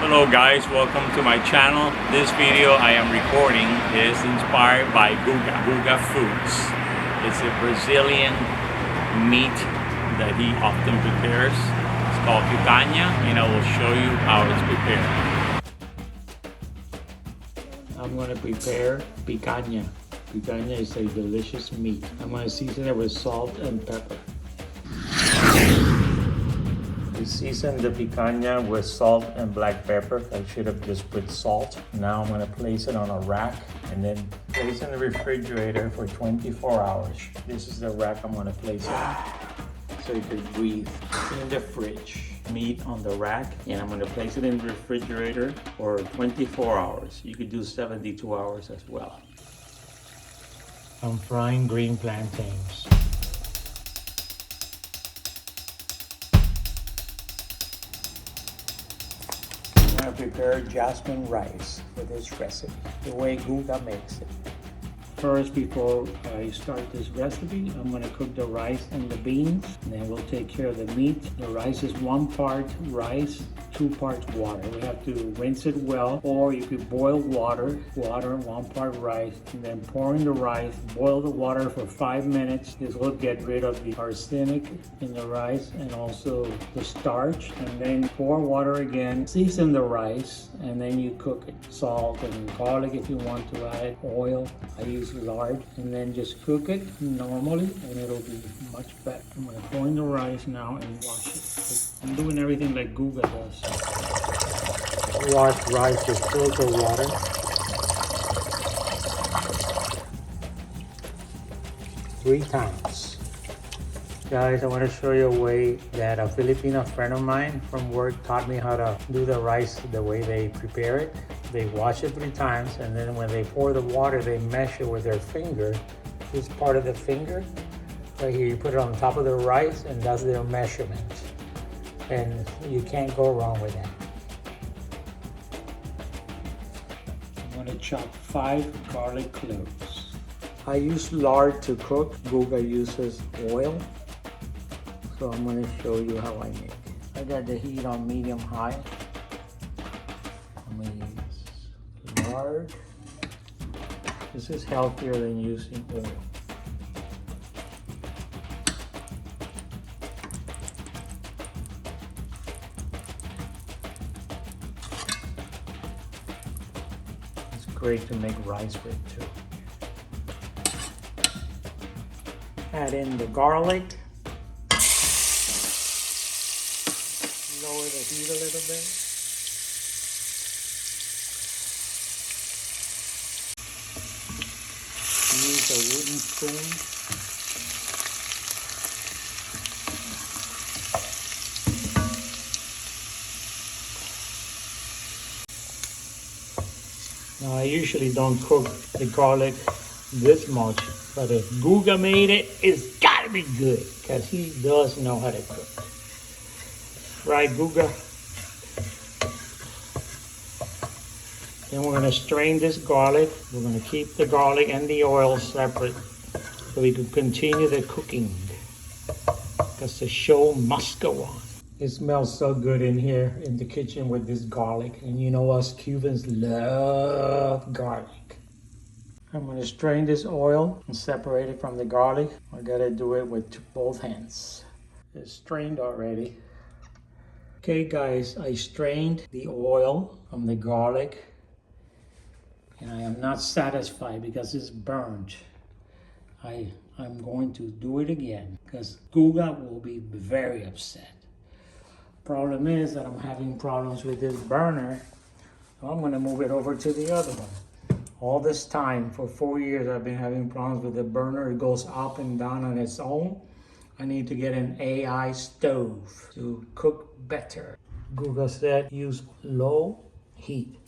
Hello guys, welcome to my channel. This video I am recording is inspired by Guga Foods. It's a Brazilian meat that he often prepares. It's called picanha, and I will show you how it's prepared. I'm going to prepare picanha. Picanha is a delicious meat. I'm going to season it with salt and pepper. We seasoned the picanha with salt and black pepper. I should have just put salt. Now I'm going to place it on a rack and then place it in the refrigerator for 24 hours. This is the rack I'm going to place it on, so you can breathe. In the fridge, meat on the rack, and I'm going to place it in the refrigerator for 24 hours. You could do 72 hours as well. I'm frying green plantains. I'm going to prepare jasmine rice for this recipe, the way Guga makes it. First, before I start this recipe, I'm going to cook the rice and the beans, and then we'll take care of the meat. The rice is 1 part rice, 2 parts water. We have to rinse it well, or you could boil water, 1 part rice, and then pour in the rice, boil the water for 5 minutes. This will get rid of the arsenic in the rice and also the starch, and then pour water again, season the rice, and then you cook it. Salt and garlic if you want to add, oil. I use lard, and then just cook it normally and it'll be much better. I'm going to pour in the rice now and wash it. I'm doing everything like Guga does. Wash rice with filter water. Three times. Guys, I want to show you a way that a Filipino friend of mine from work taught me how to do the rice the way they prepare it. They wash it 3 times, and then when they pour the water, they measure with their finger. This part of the finger, right here, you put it on top of the rice, and that's their measurement. And you can't go wrong with that. I'm going to chop 5 garlic cloves. I use lard to cook. Guga uses oil. So I'm going to show you how I make it. I got the heat on medium-high. I'm going to use lard. This is healthier than using oil. It's great to make rice with too. Add in the garlic. Lower the heat a little bit. Use a wooden spoon. Now I usually don't cook the garlic this much, but if Guga made it, it's gotta be good because he does know how to cook. Right, Guga? Then we're going to strain this garlic. We're going to keep the garlic and the oil separate so we can continue the cooking, because the show must go on. It smells so good in here in the kitchen with this garlic, and you know us Cubans love garlic. I'm going to strain this oil and separate it from the garlic. I got to do it with both hands. It's strained already. Okay guys, I strained the oil from the garlic, and I am not satisfied because it's burned. I'm going to do it again because Guga will be very upset. Problem is that I'm having problems with this burner, so I'm going to move it over to the other one. All this time, for 4 years, I've been having problems with the burner. It goes up and down on its own. I need to get an AI stove to cook better. Guga said use low heat.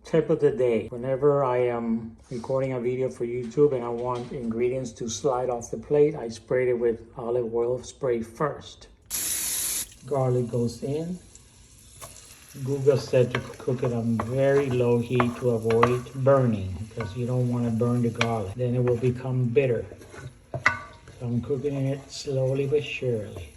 Tip of the day: whenever I am recording a video for YouTube and I want ingredients to slide off the plate, I spray it with olive oil spray first. Garlic goes in. Guga said to cook it on very low heat to avoid burning, because you don't want to burn the garlic. Then it will become bitter. So I'm cooking it slowly but surely.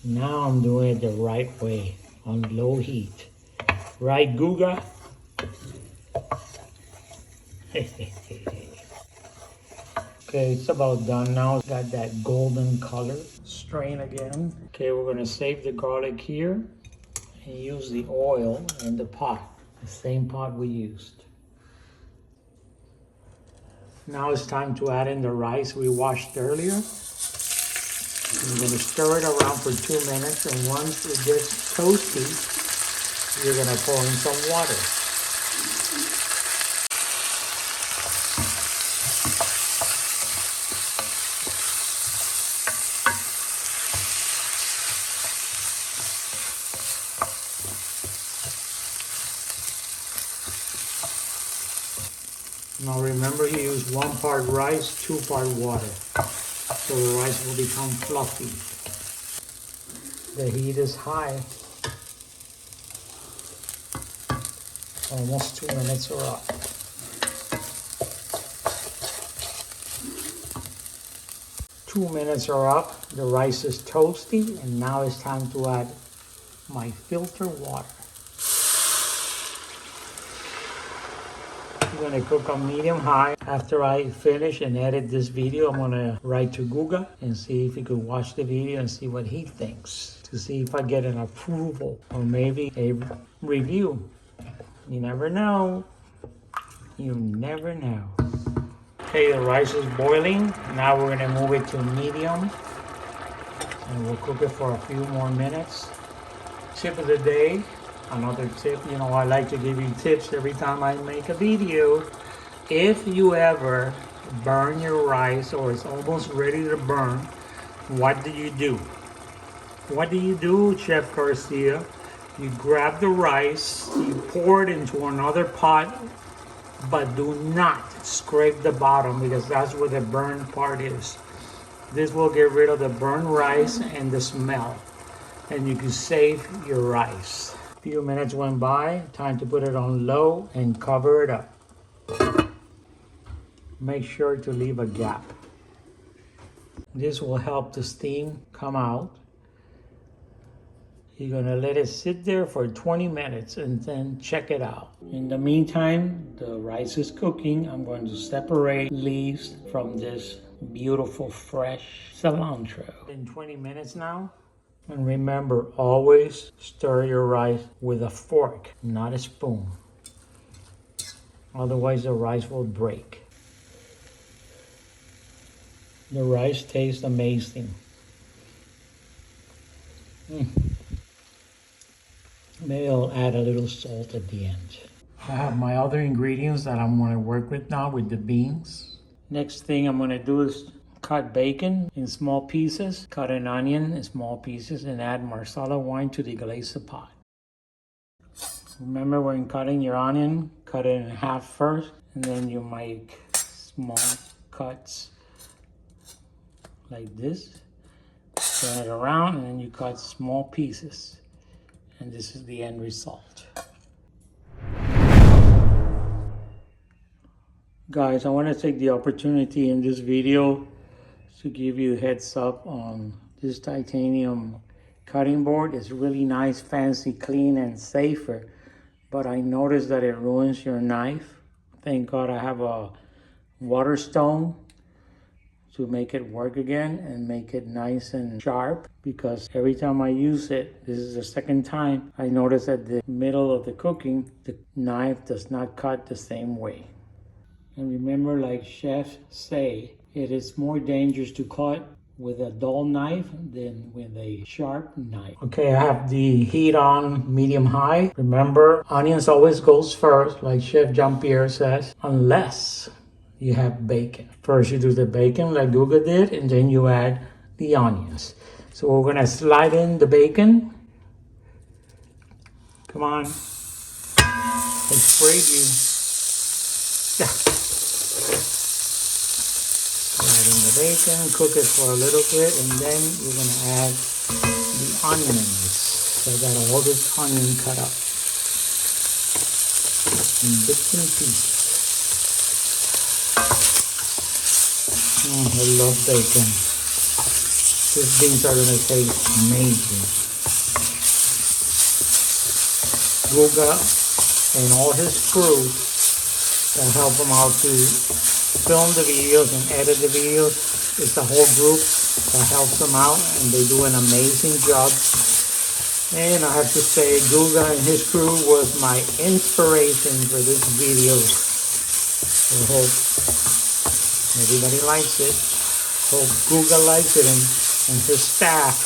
Now I'm doing it the right way, on low heat. Right, Guga? Okay, it's about done now. It's got that golden color. Strain again. Okay, we're gonna save the garlic here and use the oil in the pot, the same pot we used. Now it's time to add in the rice we washed earlier. You're gonna stir it around for 2 minutes, and once it gets toasty, you're gonna pour in some water. Now remember, you use 1 part rice, 2 part water, so the rice will become fluffy. The heat is high. Almost 2 minutes are up. Two minutes are up. The rice is toasty, and now it's time to add my filter water. I'm gonna cook on medium high. After I finish and edit this video, I'm gonna write to Guga and see if he could watch the video and see what he thinks, to see if I get an approval or maybe a review. You never know. You never know. Okay, the rice is boiling. Now we're gonna move it to medium and we'll cook it for a few more minutes. Tip of the day. Another tip, you know, I like to give you tips every time I make a video. If you ever burn your rice or it's almost ready to burn, what do you do? What do you do, Chef Garcia? You grab the rice, you pour it into another pot, but do not scrape the bottom because that's where the burn part is. This will get rid of the burnt rice and the smell, and you can save your rice. Few minutes went by, time to put it on low and cover it up. Make sure to leave a gap. This will help the steam come out. You're gonna let it sit there for 20 minutes and then check it out. In the meantime, the rice is cooking. I'm going to separate leaves from this beautiful fresh cilantro. In 20 minutes now. And remember, always stir your rice with a fork, not a spoon. Otherwise, the rice will break. The rice tastes amazing. Maybe I'll add a little salt at the end. I have my other ingredients that I'm going to work with now with the beans. Next thing I'm going to do is cut bacon in small pieces, cut an onion in small pieces, and add Marsala wine to the glaze pot. Remember, when cutting your onion, cut it in half first, and then you make small cuts like this. Turn it around, and then you cut small pieces. And this is the end result. Guys, I want to take the opportunity in this video to give you a heads up on this titanium cutting board. It's really nice, fancy, clean, and safer, but I noticed that it ruins your knife. Thank God I have a water stone to make it work again and make it nice and sharp, because every time I use it, this is the second time, I notice at the middle of the cooking, the knife does not cut the same way. And remember, like chefs say, it is more dangerous to cut with a dull knife than with a sharp knife. Okay, I have the heat on medium high. Remember, onions always goes first, like Chef Jean-Pierre says, unless you have bacon. First you do the bacon like Guga did, and then you add the onions. So we're gonna slide in the bacon. Come on. I sprayed you. Yeah. Add in the bacon, cook it for a little bit, and then we're going to add the onions. So I got all this onion cut up in bits and pieces. I love bacon. These beans are gonna taste amazing. Guga and all his crew that help him out to film the videos and edit the videos. It's a whole group that helps them out, and they do an amazing job. And I have to say, Guga and his crew was my inspiration for this video. So I hope everybody likes it. Hope Guga likes it and his staff.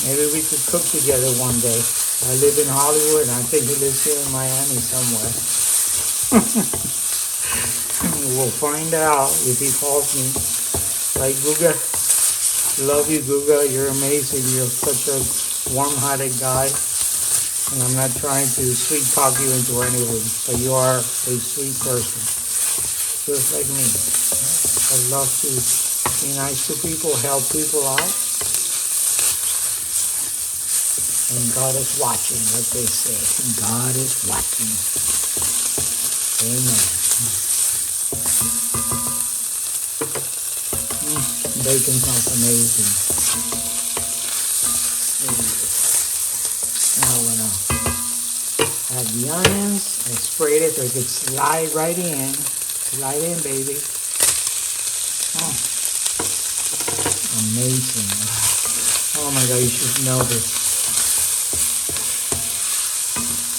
Maybe we could cook together one day. I live in Hollywood, and I think he lives here in Miami somewhere. We'll find out if he calls me. Like, Guga, love you, Guga. You're amazing. You're such a warm-hearted guy. And I'm not trying to sweet talk you into anything, but you are a sweet person, just like me. I love to be nice to people, help people out. And God is watching, what they say. God is watching. Amen. Bacon sounds amazing. Now we're gonna add the onions. I sprayed it so it could slide right in. Slide in, baby. Oh, amazing. Oh my God, you should know this.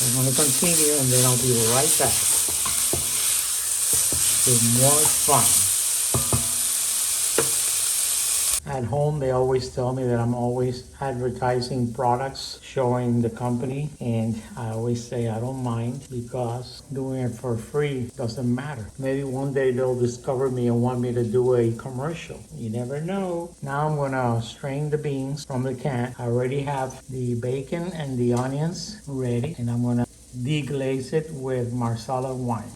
I'm going to continue, and then I'll be right back with more fun. At home, they always tell me that I'm always advertising products, showing the company, and I always say I don't mind, because doing it for free doesn't matter. Maybe one day they'll discover me and want me to do a commercial. You never know. Now I'm gonna strain the beans from the can. I already have the bacon and the onions ready, and I'm gonna deglaze it with Marsala wine.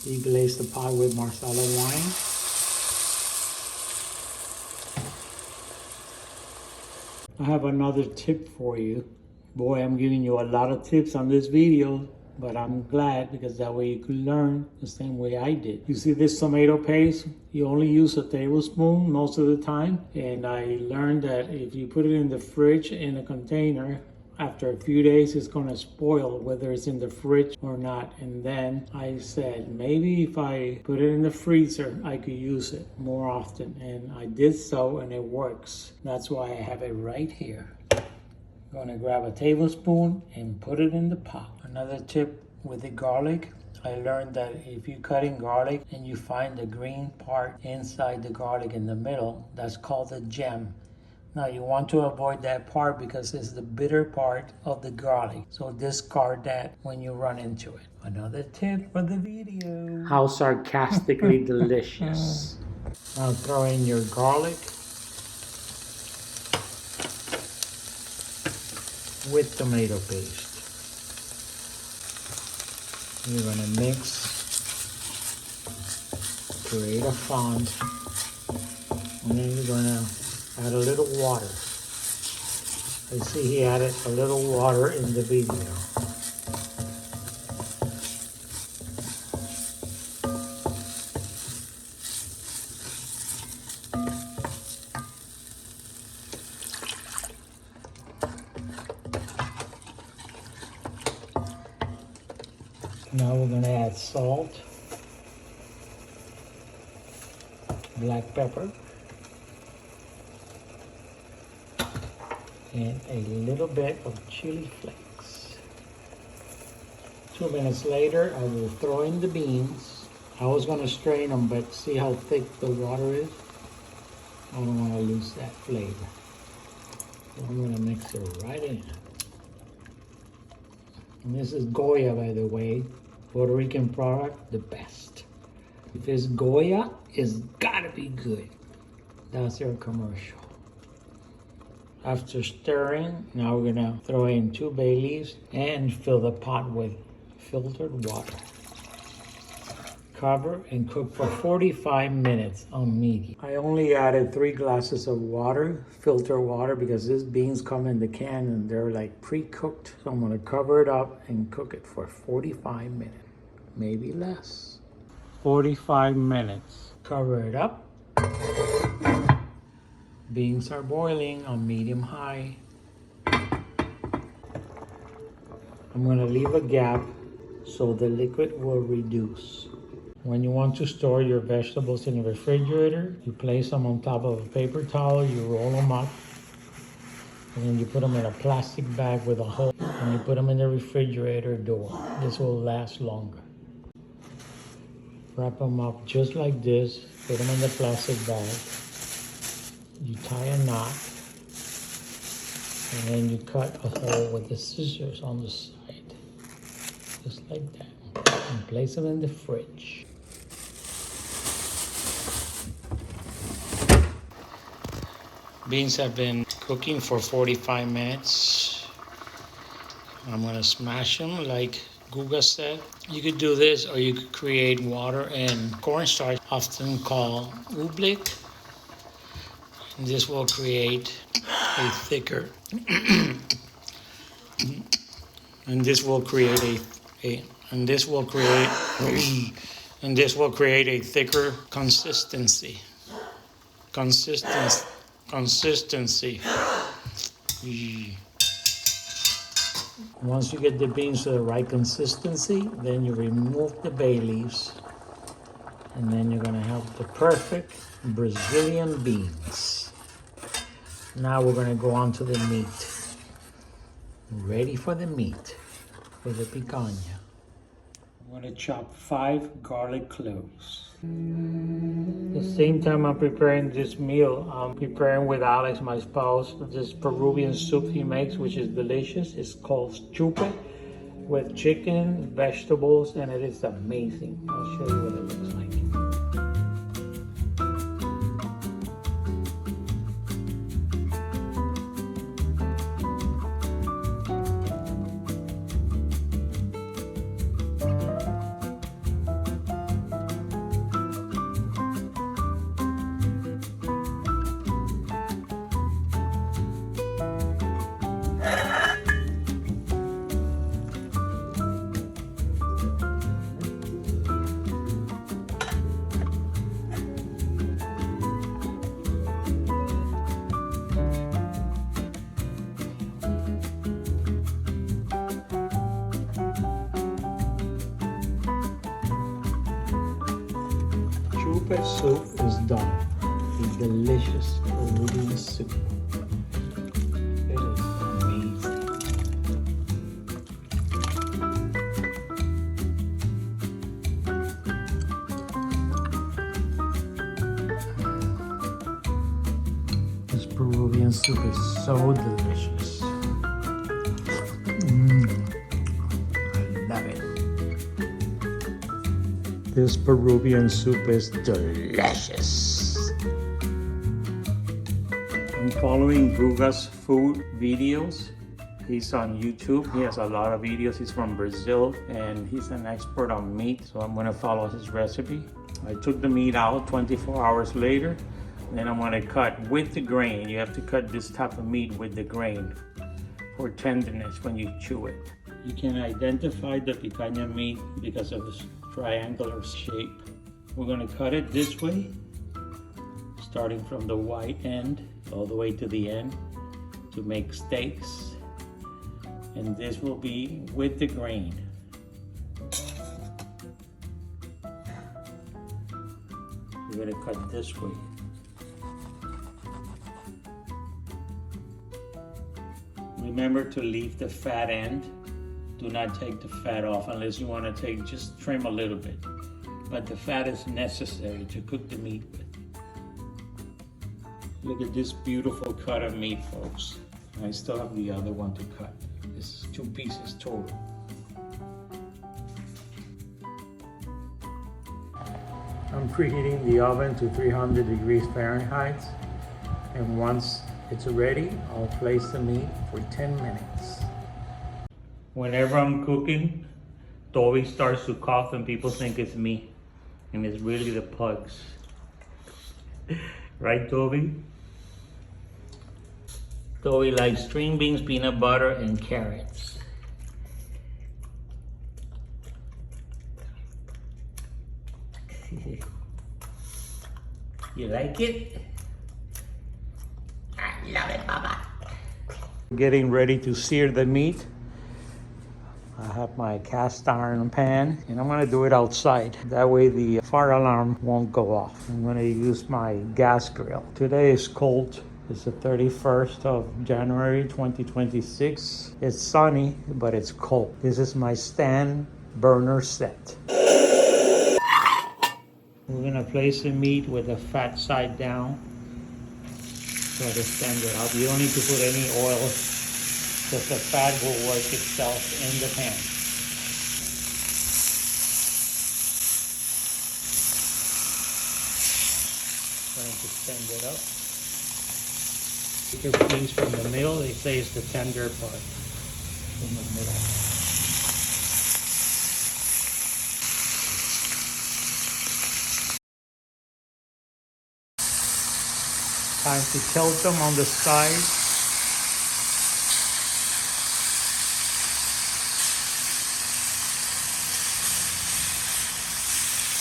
Deglaze the pot with Marsala wine. I have another tip for you. Boy, I'm giving you a lot of tips on this video, but I'm glad, because that way you can learn the same way I did. You see this tomato paste? You only use a tablespoon most of the time. And I learned that if you put it in the fridge in a container, after a few days it's gonna spoil, whether it's in the fridge or not. And then I said, maybe if I put it in the freezer, I could use it more often. And I did so, and it works. That's why I have it right here. I'm gonna grab a tablespoon and put it in the pot. Another tip with the garlic, I learned that if you cut in garlic and you find the green part inside the garlic in the middle, that's called the gem. Now you want to avoid that part because it's the bitter part of the garlic. So discard that when you run into it. Another tip for the video. How sarcastically delicious. Now throw in your garlic with tomato paste. You're gonna mix, create a fond, and then you're gonna add a little water. I see he added a little water in the video. Now we're going to add salt, black pepper, and a little bit of chili flakes. 2 minutes later, I will throw in the beans. I was going to strain them, but see how thick the water is? I don't want to lose that flavor. So I'm going to mix it right in. And this is Goya, by the way. Puerto Rican product, the best. If it's Goya, it's gotta be good. That's their commercial. After stirring, now we're gonna throw in 2 bay leaves and fill the pot with filtered water. Cover and cook for 45 minutes on medium. I only added 3 glasses of water, filter water, because these beans come in the can and they're like pre-cooked. So I'm gonna cover it up and cook it for 45 minutes, maybe less. 45 minutes. Cover it up Beans are boiling on medium-high. I'm gonna leave a gap so the liquid will reduce. When you want to store your vegetables in the refrigerator, you place them on top of a paper towel, you roll them up, and then you put them in a plastic bag with a hole, and you put them in the refrigerator door. This will last longer. Wrap them up just like this, put them in the plastic bag. You tie a knot, and then you cut a hole with the scissors on the side, just like that, and place them in the fridge. Beans have been cooking for 45 minutes. I'm gonna smash them like Guga said. You could do this, or you could create water and cornstarch, often called oobleck. And this will create a thicker, and this will create a thicker consistency. Once you get the beans to the right consistency, then you remove the bay leaves, and then you're gonna have the perfect Brazilian beans. Now we're gonna go on to the meat. Ready for the meat, for the picanha. I'm gonna chop 5 garlic cloves. At the same time I'm preparing this meal, I'm preparing with Alex, my spouse, this Peruvian soup he makes, which is delicious. It's called chupe, with chicken, vegetables, and it is amazing. I'll show you what it looks like. Chupe soup is done. It's delicious Peruvian soup. It is amazing. This Peruvian soup is so delicious. I love it. This Peruvian soup is delicious. I'm following Guga's food videos. He's on YouTube. He has a lot of videos. He's from Brazil and he's an expert on meat, so I'm gonna follow his recipe. I took the meat out 24 hours later. Then I'm gonna cut with the grain. You have to cut this type of meat with the grain for tenderness when you chew it. You can identify the picanha meat because of its triangular shape. We're gonna cut it this way, starting from the white end all the way to the end to make steaks. And this will be with the grain. We're gonna cut this way. Remember to leave the fat end. Do not take the fat off unless you want to just trim a little bit. But the fat is necessary to cook the meat with. Look at this beautiful cut of meat, folks. I still have the other one to cut. This is 2 pieces total. I'm preheating the oven to 300 degrees Fahrenheit. And once it's ready, I'll place the meat for 10 minutes. Whenever I'm cooking, Toby starts to cough and people think it's me. And it's really the pugs. Right, Toby? Toby likes string beans, peanut butter, and carrots. You like it? I love it, Papa. Getting ready to sear the meat. I have my cast iron pan and I'm gonna do it outside. That way the fire alarm won't go off. I'm gonna use my gas grill. Today is cold. It's the 31st of January 2026. It's sunny, but it's cold. This is my stand burner set. We're gonna place the meat with the fat side down. Try to stand it up. You don't need to put any oil because the fat will work itself in the pan. Trying to stand it up. Take a piece from the middle. They say it's the tender part in the middle. Time to tilt them on the side.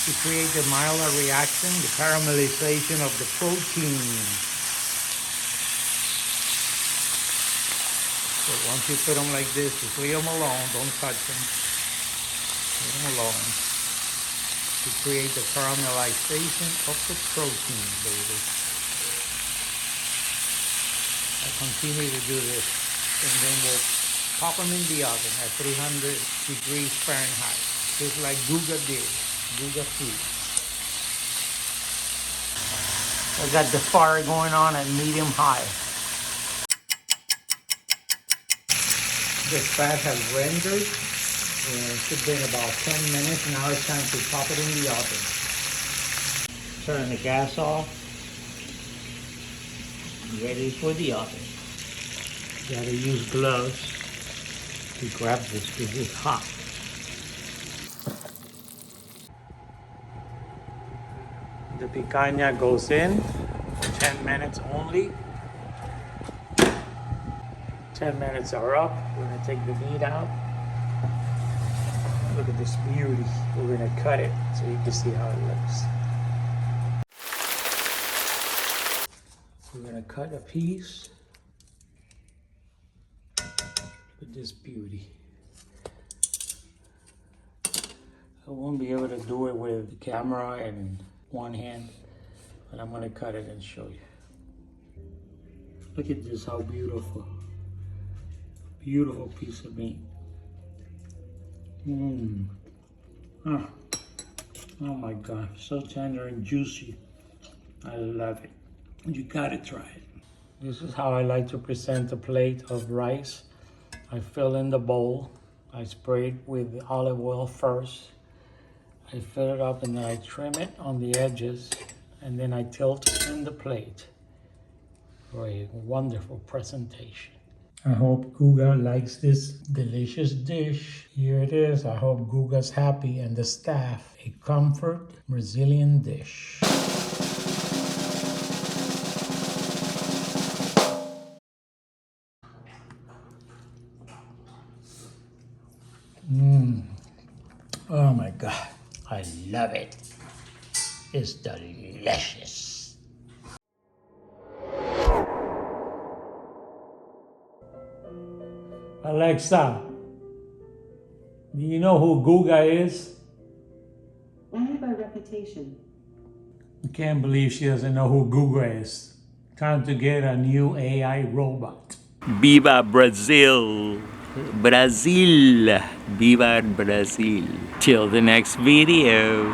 To create the Maillard reaction, the caramelization of the protein. So once you put them like this, just leave them alone, don't touch them. Leave them alone. To create the caramelization of the protein, baby. I'll continue to do this, and then we'll pop them in the oven at 300 degrees Fahrenheit, just like Guga did, Guga food. I got the fire going on at medium high. The fat has rendered, and it should be in about 10 minutes. Now it's time to pop it in the oven. Turn the gas off. Ready for the oven. You gotta use gloves to grab this because it's hot. The picanha goes in, 10 minutes only. 10 minutes are up. We're gonna take the meat out. Look at this beauty. We're gonna cut it so you can see how it looks. We're gonna cut a piece. Look at this beauty. I won't be able to do it with the camera and one hand, but I'm gonna cut it and show you. Look at this, how beautiful. Beautiful piece of meat. Oh my God, so tender and juicy. I love it. You gotta try it. This is how I like to present a plate of rice. I fill in the bowl. I spray it with olive oil first. I fill it up and then I trim it on the edges and then I tilt in the plate for a wonderful presentation. I hope Guga likes this delicious dish. Here it is. I hope Guga's happy and the staff. A comfort Brazilian dish. Oh my God, I love it. It's delicious. Alexa, do you know who Guga is? Only by reputation. I can't believe she doesn't know who Guga is. Time to get a new AI robot. Viva Brazil! Brazil! Viva Brazil! Till the next video!